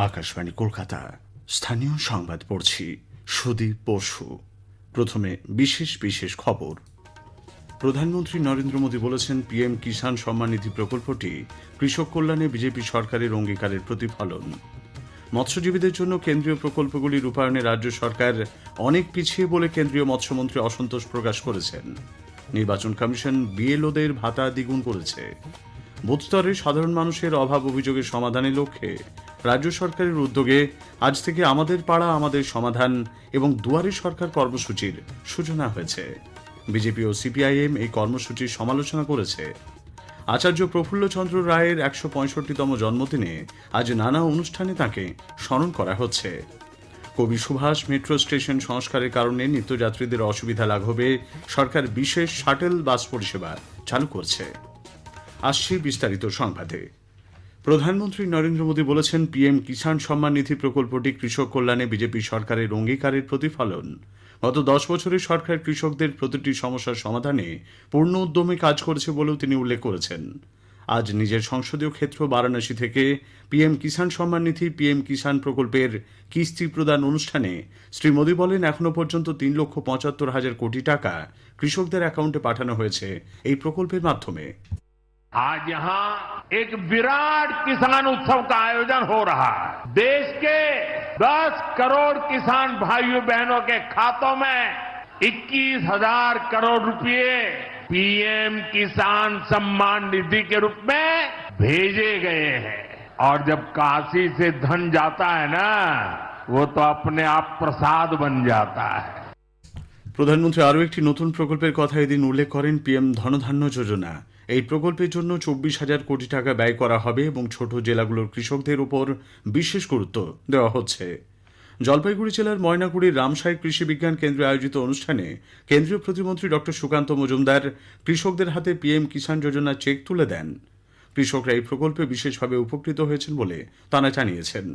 আকাশবাণী কলকাতা স্থানীয় সংবাদ পড়ছি সুদীপ বসু। প্রথমে বিশেষ বিশেষ খবর। প্রধানমন্ত্রী নরেন্দ্র মোদী বলেছেন, পিএম কিষাণ সম্মান নিধি প্রকল্পটি কৃষক কল্যাণে বিজেপি সরকারের অঙ্গীকারের প্রতিফলন। মৎস্যজীবীদের জন্য কেন্দ্রীয় প্রকল্পগুলি রূপায়ণে রাজ্য সরকার অনেক পিছিয়ে বলে কেন্দ্রীয় মৎস্যমন্ত্রী অসন্তোষ প্রকাশ করেছেন। নির্বাচন কমিশন বিএলওদের ভাতা দ্বিগুণ করেছে। বুথ স্তরে সাধারণ মানুষের অভাব অভিযোগের সমাধানের লক্ষ্যে রাজ্য সরকারের উদ্যোগে আজ থেকে আমাদের পাড়া আমাদের সমাধান এবং দুয়ারে সরকার কর্মসূচির সূচনা হয়েছে। বিজেপি ও সিপিআইএম এই কর্মসূচির সমালোচনা করেছে। আচার্য প্রফুল্লচন্দ্র রায়ের ১৬৫তম জন্মদিনে আজ নানা অনুষ্ঠানে তাঁকে স্মরণ করা হচ্ছে। কবি সুভাষ মেট্রো স্টেশন সংস্কারের কারণে নিত্যযাত্রীদের অসুবিধা লাঘবে সরকার বিশেষ শাটেল বাস পরিষেবা চালু করছে। আসছি বিস্তারিত সংবাদে। প্রধানমন্ত্রী নরেন্দ্র মোদী বলেছেন, পিএম কিষাণ সম্মান নিধি প্রকল্পটি কৃষক কল্যাণে বিজেপি সরকারের অঙ্গীকারের প্রতিফলন। গত 10 বছরে সরকার কৃষকদের প্রতিটি সমস্যার সমাধানে পূর্ণ উদ্যমে কাজ করেছে বলেও তিনি উল্লেখ করেছেন। আজ নিজের সংসদীয় ক্ষেত্র বারাণসী থেকে পিএম কিষাণ সম্মান নিধি পিএম কিষাণ প্রকল্পের কিস্তি প্রদান অনুষ্ঠানে শ্রী মোদী বলেন, এখনো পর্যন্ত 3,75,000 কোটি টাকা কৃষকদের অ্যাকাউন্টে পাঠানো হয়েছে এই প্রকল্পের মাধ্যমে। आज यहाँ एक विराट किसान उत्सव का आयोजन हो रहा है। देश के 10 करोड़ किसान भाइयों बहनों के खातों में 21,000 करोड़ रुपए पीएम किसान सम्मान निधि के रूप में भेजे गए हैं। और जब काशी से धन जाता है ना, वो तो अपने आप प्रसाद बन जाता है। প্রধানমন্ত্রী আরও একটি নতুন প্রকল্পের কথা এদিন উল্লেখ করেন, পিএম ধনধান্য যোজনা। এই প্রকল্পের জন্য 24,000 কোটি টাকা ব্যয় করা হবে এবং ছোট জেলাগুলোর কৃষকদের উপর বিশেষ গুরুত্ব দেওয়া হচ্ছে। জলপাইগুড়ি জেলার ময়নাগুড়ির রামসাই কৃষি বিজ্ঞান কেন্দ্রে আয়োজিত অনুষ্ঠানে কেন্দ্রীয় প্রতিমন্ত্রী ডক্টর সুকান্ত মজুমদার কৃষকদের হাতে পিএম কিষাণ যোজনার চেক তুলে দেন। কৃষকরা এই প্রকল্পে বিশেষভাবে উপকৃত হয়েছেন বলে তাঁরা জানিয়েছেন।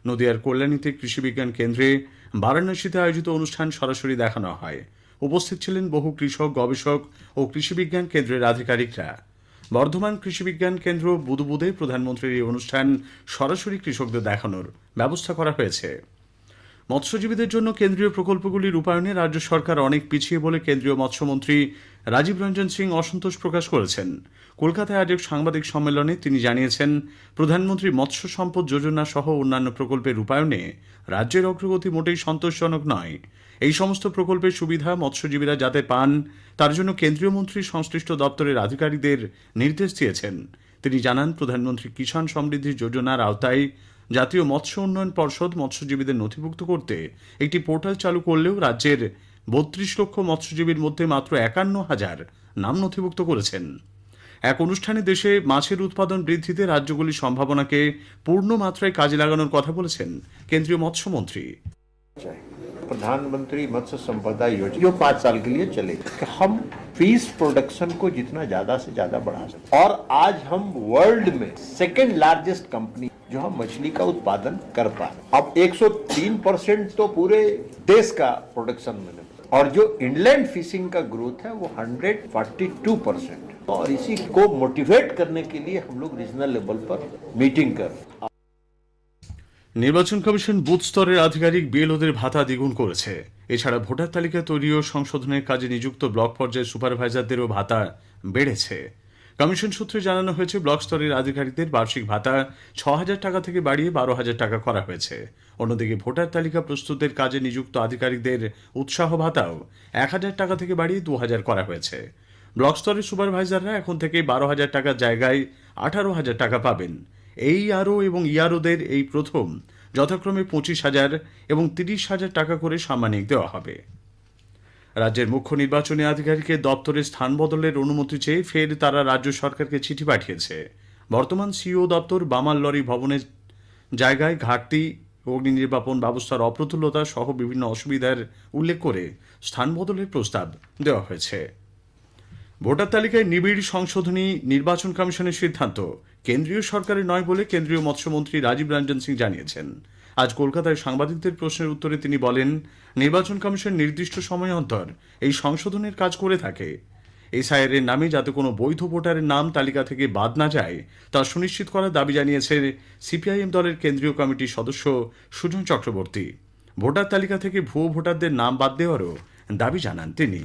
নদিয়ার কল্যাণীতে কৃষি বিজ্ঞান কেন্দ্রে বারাণসীতে আয়োজিত অনুষ্ঠান সরাসরি দেখানো হয়। উপস্থিত ছিলেন বহু কৃষক, গবেষক ও কৃষি বিজ্ঞান কেন্দ্রের আধিকারিকরা। বর্ধমান কৃষি বিজ্ঞান কেন্দ্র বুদবুদে প্রধানমন্ত্রীর এই অনুষ্ঠান সরাসরি কৃষকদের দেখানোর ব্যবস্থা করা হয়েছে। মৎস্যজীবীদের জন্য কেন্দ্রীয় প্রকল্পগুলি রূপায়ণে রাজ্য সরকার অনেক পিছিয়ে বলে কেন্দ্রীয় মৎস্যমন্ত্রী রাজীব রঞ্জন সিং অসন্তোষ প্রকাশ করেছেন। কলকাতায় আজ এক সাংবাদিক সম্মেলনে তিনি জানিয়েছেন, প্রধানমন্ত্রী মৎস্য সম্পদ যোজনা সহ অন্যান্য প্রকল্পের রূপায়ণে রাজ্যের অগ্রগতি মোটেই সন্তোষজনক নয়। এই সমস্ত প্রকল্পের সুবিধা মৎস্যজীবীরা যাতে পান তার জন্য কেন্দ্রীয় মন্ত্রী সংশ্লিষ্ট দপ্তরের আধিকারিকদের নির্দেশ দিয়েছেন। তিনি জানান, প্রধানমন্ত্রী কিষাণ সমৃদ্ধি যোজনার আওতায় জাতীয় মৎস্য উন্নয়ন পর্ষদ মৎস্যজীবীদের নথিভুক্ত করতে একটি পোর্টাল চালু করলেও রাজ্যের 32 লক্ষ মৎস্যজীবীর মধ্যে মাত্র 51,000 নাম নথিভুক্ত করেছেন। এক অনুষ্ঠানে দেশে মাছের উৎপাদন বৃদ্ধিতে রাজ্যগুলির সম্ভাবনাকে পূর্ণ মাত্রায় কাজে লাগানোর কথা বলেছেন কেন্দ্রীয় মৎস্যমন্ত্রী। प्रधानमंत्री मत्स्य संपदा योजना जो 5 साल के लिए चलेगी कि हम फिश प्रोडक्शन को जितना ज्यादा से ज्यादा बढ़ा सकते। और आज हम वर्ल्ड में सेकेंड लार्जेस्ट कंपनी जो हम मछली का उत्पादन कर पा रहे। अब 103% तो पूरे देश का प्रोडक्शन में, और जो इनलैंड फिशिंग का ग्रोथ है वो 142%। और इसी को मोटिवेट करने के लिए हम लोग रीजनल लेवल पर मीटिंग कर। নির্বাচন কমিশন বুথ স্তরের আধিকারিক বিএলওদের ভাতা দ্বিগুণ করেছে। এছাড়া ভোটার তালিকা তৈরি ও সংশোধনের কাজে নিযুক্ত ব্লক পর্যায়ের সুপারভাইজারদেরও ভাতা বেড়েছে। কমিশন সূত্রে জানানো হয়েছে, ব্লক স্তরের আধিকারিকদের বার্ষিক ভাতা 6,000 টাকা থেকে বাড়িয়ে 12,000 টাকা করা হয়েছে। অন্যদিকে ভোটার তালিকা প্রস্তুতের কাজে নিযুক্ত আধিকারিকদের উৎসাহ ভাতাও 1,000 টাকা থেকে বাড়িয়ে 2,000 করা হয়েছে। ব্লক স্তরের সুপারভাইজাররা এখন থেকে 12,000 টাকার জায়গায় 18,000 টাকা পাবেন। এই আরও এবং ইয়ারোদের এই প্রথম যথাক্রমে 25,000 এবং 30,000 টাকা করে সাম্মানিক দেওয়া হবে। রাজ্যের মুখ্য নির্বাচনী আধিকারিকের দপ্তরে স্থান বদলের অনুমতি চেয়ে ফের তারা রাজ্য সরকারকে চিঠি পাঠিয়েছে। বর্তমান সিইও দপ্তর বামাল লরি ভবনের জায়গায় ঘাটতি, অগ্নি নির্বাপন ব্যবস্থার অপ্রতুলতা সহ বিভিন্ন অসুবিধার উল্লেখ করে স্থান বদলের প্রস্তাব দেওয়া হয়েছে। ভোটার তালিকায় নিবিড় সংশোধনী নির্বাচন কমিশনের সিদ্ধান্ত কেন্দ্রীয় সরকারের নয় বলে কেন্দ্রীয় মৎস্যমন্ত্রী রাজীব রঞ্জন সিং জানিয়েছেন। আজ কলকাতায় সাংবাদিকদের প্রশ্নের উত্তরে তিনি বলেন, নির্বাচন কমিশন নির্দিষ্ট সময় অন্তর এই সংশোধনের কাজ করে থাকে। এসআইআর এর নামে যাতে কোনো বৈধ ভোটারের নাম তালিকা থেকে বাদ না যায় তা সুনিশ্চিত করার দাবি জানিয়েছে সিপিআইএম দলের কেন্দ্রীয় কমিটির সদস্য সুজন চক্রবর্তী। ভোটার তালিকা থেকে ভুয়ো ভোটারদের নাম বাদ দেওয়ারও দাবি জানান তিনি।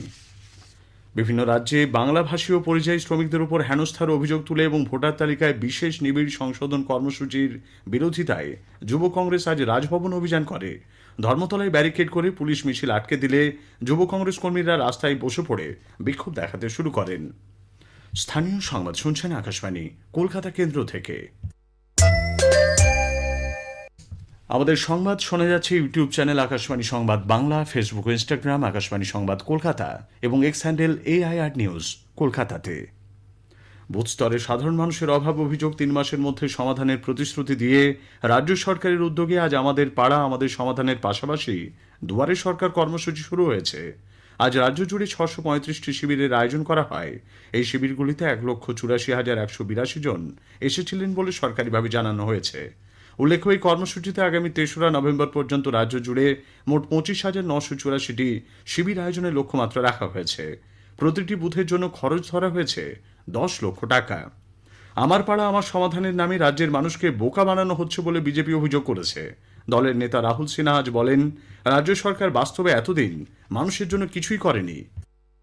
বিভিন্ন রাজ্যে বাংলাভাষী ও পরিযায়ী শ্রমিকদের উপর হেনস্থার অভিযোগ তুলে এবং ভোটার তালিকায় বিশেষ নিবিড় সংশোধন কর্মসূচির বিরোধিতায় যুব কংগ্রেস আজ রাজভবন অভিযান করে। ধর্মতলায় ব্যারিকেড করে পুলিশ মিছিল আটকে দিলে যুব কংগ্রেস কর্মীরা রাস্তায় বসে পড়ে বিক্ষোভ দেখাতে শুরু করেন। স্থানীয় সংবাদ শুনছেন আকাশবাণী কলকাতা কেন্দ্র থেকে। আমাদের সংবাদ শোনা যাচ্ছে ইউটিউব চ্যানেল আকাশবাণী সংবাদ বাংলা, ফেসবুক ও ইনস্টাগ্রাম আকাশবাণী সংবাদ কলকাতা এবং এক্স হ্যান্ডেল AIR নিউজ কলকাতাতে। বুথ স্তরে সাধারণ মানুষের অভাব অভিযোগ 3 মাসের মধ্যে সমাধানের প্রতিশ্রুতি দিয়ে রাজ্য সরকারের উদ্যোগে আজ আমাদের পাড়া আমাদের সমাধানের পাশাপাশি দুয়ারে সরকার কর্মসূচি শুরু হয়েছে। আজ রাজ্য জুড়ে 635টি শিবিরের আয়োজন করা হয়। এই শিবিরগুলিতে 1,84,182 জন এসেছিলেন বলে সরকারিভাবে জানানো হয়েছে। উল্লেখ্য, এই কর্মসূচিতে আগামী 3রা নভেম্বর পর্যন্ত রাজ্য জুড়ে মোট 25,984টি শিবির আয়োজনের লক্ষ্যমাত্রা রাখা হয়েছে। প্রতিটি বুথের জন্য খরচ ধরা হয়েছে 10 লক্ষ টাকা। আমার পাড়া আমার সমাধানের নামে রাজ্যের মানুষকে বোকা বানানো হচ্ছে বলে বিজেপি অভিযোগ করেছে। দলের নেতা রাহুল সিনহা আজ বলেন, রাজ্য সরকার বাস্তবে এতদিন মানুষের জন্য কিছুই করেনি।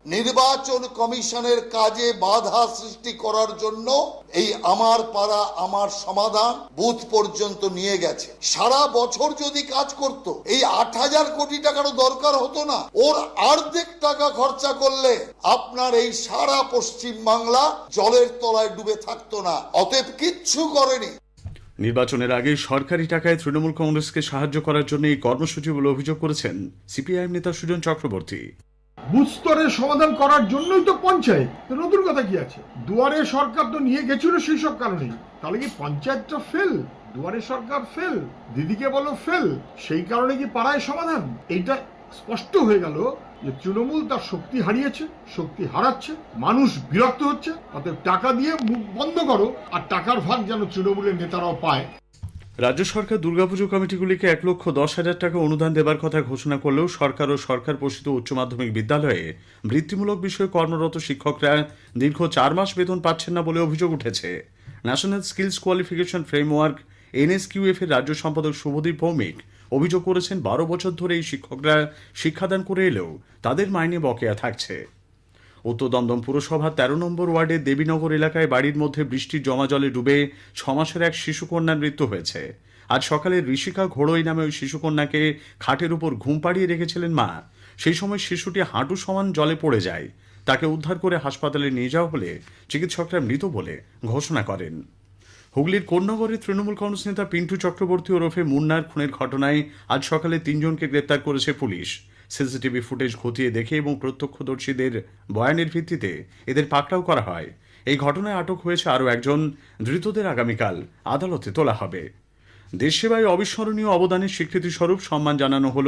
নির্বাচন কমিশনের কাজে বাধা সৃষ্টি করার জন্য এই আমার পাড়া আমার সমাধান বুথ পর্যন্ত নিয়ে গেছে। সারা বছর যদি কাজ করত এই 8,000 কোটি টাকারও দরকার হতো না। ওর অর্ধেক টাকা খরচা করলে আপনার এই সারা পশ্চিম বাংলা জলের তলায় ডুবে থাকতো না। অতএব কিচ্ছু করেনি। নির্বাচনের আগে সরকারি টাকায় তৃণমূল কংগ্রেসকে সাহায্য করার জন্য এই কর্মসূচি বলে অভিযোগ করেছেন সিপিআইএম নেতা সুজন চক্রবর্তী। বুথ স্তরের সমাধান করার জন্যই তো পঞ্চায়েত, নতুন কথা কি আছে? দুয়ারে সরকার তো নিয়ে গেছিল সেই সব কারণেই। তাহলে কি পঞ্চায়েতটা ফেল, দুয়ারে সরকার ফেল, দিদিকে বলো ফেল, সেই কারণে কি পাড়ায় সমাধান? এইটা স্পষ্ট হয়ে গেল যে তৃণমূল তার শক্তি হারিয়েছে, শক্তি হারাচ্ছে, মানুষ বিরক্ত হচ্ছে। অতএব টাকা দিয়ে মুখ বন্ধ করো, আর টাকার ভাগ যেন তৃণমূলের নেতারাও পায়। রাজ্য সরকার দুর্গাপুজো কমিটিগুলিকে 1,10,000 টাকা অনুদান দেবার কথা ঘোষণা করলেও সরকার ও সরকার পোষিত উচ্চ মাধ্যমিক বিদ্যালয়ে বৃত্তিমূলক বিষয়ে কর্মরত শিক্ষকরা দীর্ঘ 4 মাস বেতন পাচ্ছেন না বলে অভিযোগ উঠেছে। National skills qualification framework NSQF এর রাজ্য সম্পাদক শুভদীপ ভৌমিক অভিযোগ করেছেন, 12 বছর ধরে এই শিক্ষকরা শিক্ষাদান করে এলেও তাদের মাইনে বকেয়া থাকছে। উত্তর দমদম পুরসভার 13 নম্বর ওয়ার্ডের দেবীনগর এলাকায় বাড়ির মধ্যে বৃষ্টির জমা জলে ডুবে 6 মাসের এক শিশুকন্যার মৃত্যু হয়েছে। আজ সকালে ঋষিকা ঘোড়ই নামে ওই শিশুকন্যাকে খাটের উপর ঘুম পাড়িয়ে রেখেছিলেন মা। সেই সময় শিশুটি হাঁটু সমান জলে পড়ে যায়। তাকে উদ্ধার করে হাসপাতালে নিয়ে যাওয়া হলে চিকিৎসকরা মৃত বলে ঘোষণা করেন। হুগলির কোন্নগরে তৃণমূল কংগ্রেস নেতা পিন্টু চক্রবর্তী ওরফে মুন্নার খুনের ঘটনায় আজ সকালে 3 জনকে গ্রেপ্তার করেছে পুলিশ। সিসিটিভি ফুটেজ খতিয়ে দেখে এবং প্রত্যক্ষদর্শীদের বয়ানের ভিত্তিতে এদের পাকড়াও করা হয়। এই ঘটনায় আটক হয়েছে আরও একজন। ধৃতদের আগামীকাল আদালতে তোলা হবে। দেশ সেবায় অবিস্মরণীয় অবদানের স্বীকৃতিস্বরূপ সম্মান জানানো হল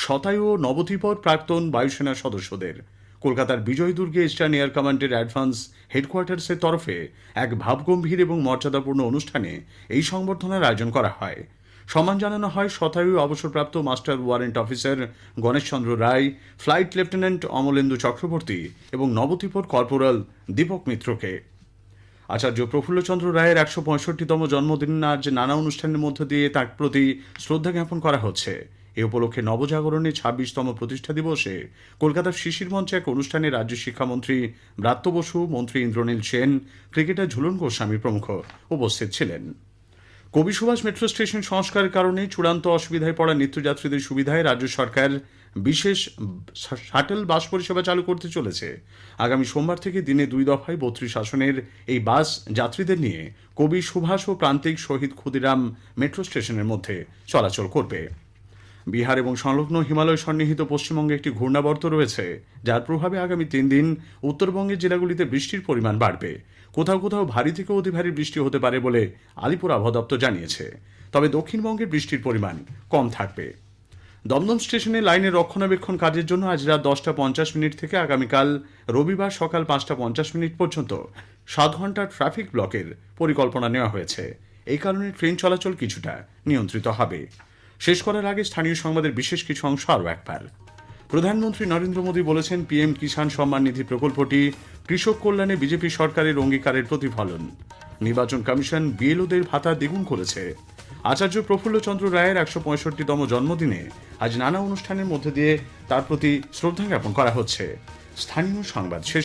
শতায়ু ও নবদ্বীপর প্রাক্তন বায়ুসেনার সদস্যদের। কলকাতার বিজয় দুর্গে ইস্টার্ন এয়ার কমান্ডের অ্যাডভান্স হেডকোয়ার্টার্সের তরফে এক ভাবগম্ভীর এবং মর্যাদাপূর্ণ অনুষ্ঠানে এই সংবর্ধনার আয়োজন করা হয়। সম্মান জানানো হয় শতায়ু অবসরপ্রাপ্ত মাস্টার ওয়ারেন্ট অফিসার গণেশচন্দ্র রায়, ফ্লাইট লেফটেন্যান্ট অমলেন্দু চক্রবর্তী এবং নবদ্বীপর কর্পোরাল দীপক মিত্রকে। আচার্য প্রফুল্লচন্দ্র রায়ের 165তম জন্মদিন আজ নানা অনুষ্ঠানের মধ্য দিয়ে তাঁর প্রতি শ্রদ্ধা জ্ঞাপন করা হচ্ছে। এ উপলক্ষে নবজাগরণে 26তম প্রতিষ্ঠা দিবসে কলকাতার শিশির মঞ্চে এক অনুষ্ঠানে রাজ্য শিক্ষামন্ত্রী ব্রাত্য বসু, মন্ত্রী ইন্দ্রনীল সেন, ক্রিকেটার ঝুলন গোস্বামী প্রমুখ উপস্থিত ছিলেন। কবি সুভাষ মেট্রো স্টেশন সংস্কারের কারণে চূড়ান্ত অসুবিধায় পড়া নিত্যযাত্রীদের সুবিধায় রাজ্য সরকার বিশেষ শাটল বাস পরিষেবা চালু করতে চলেছে। আগামী সোমবার থেকে দিনে 2 দফায় 32 আসনের এই বাস যাত্রীদের নিয়ে কবি সুভাষ ও প্রান্তিক শহীদ ক্ষুদিরাম মেট্রো স্টেশনের মধ্যে চলাচল করবে। বিহার এবং সংলগ্ন হিমালয় সন্নিহিত পশ্চিমবঙ্গে একটি ঘূর্ণাবর্ত রয়েছে, যার প্রভাবে আগামী 3 দিন উত্তরবঙ্গের জেলাগুলিতে বৃষ্টির পরিমাণ বাড়বে। কোথাও কোথাও ভারী থেকে অতি ভারী বৃষ্টি হতে পারে বলে আলিপুর আবহাওয়া দপ্তর জানিয়েছে। তবে দক্ষিণবঙ্গের বৃষ্টির পরিমাণ কম থাকবে। দমদম স্টেশনে লাইনের রক্ষণাবেক্ষণ কাজের জন্য আজ রাত 10:50 থেকে আগামীকাল রবিবার সকাল 5:50 পর্যন্ত 7 ঘন্টার ট্রাফিক ব্লকের পরিকল্পনা নেওয়া হয়েছে। এই কারণে ট্রেন চলাচল কিছুটা নিয়ন্ত্রিত হবে। শেষ করার আগে স্থানীয় সংবাদের বিশেষ কিছু অংশ আরও একবার। প্রধানমন্ত্রী নরেন্দ্র মোদী বলেছেন পিএম কিষাণ সম্মান নিধি প্রকল্পটি কৃষক কল্যাণে বিজেপি সরকারের অঙ্গীকারের প্রতিফলন। নির্বাচন কমিশন বিএলওদের ভাতা দ্বিগুণ করেছে। আচার্য প্রফুল্লচন্দ্র রায়ের ১৬৫তম জন্মদিনে আজ নানা অনুষ্ঠানের মধ্যে দিয়ে তার প্রতি শ্রদ্ধা জ্ঞাপন করা হচ্ছে। স্থানীয় সংবাদ শেষ।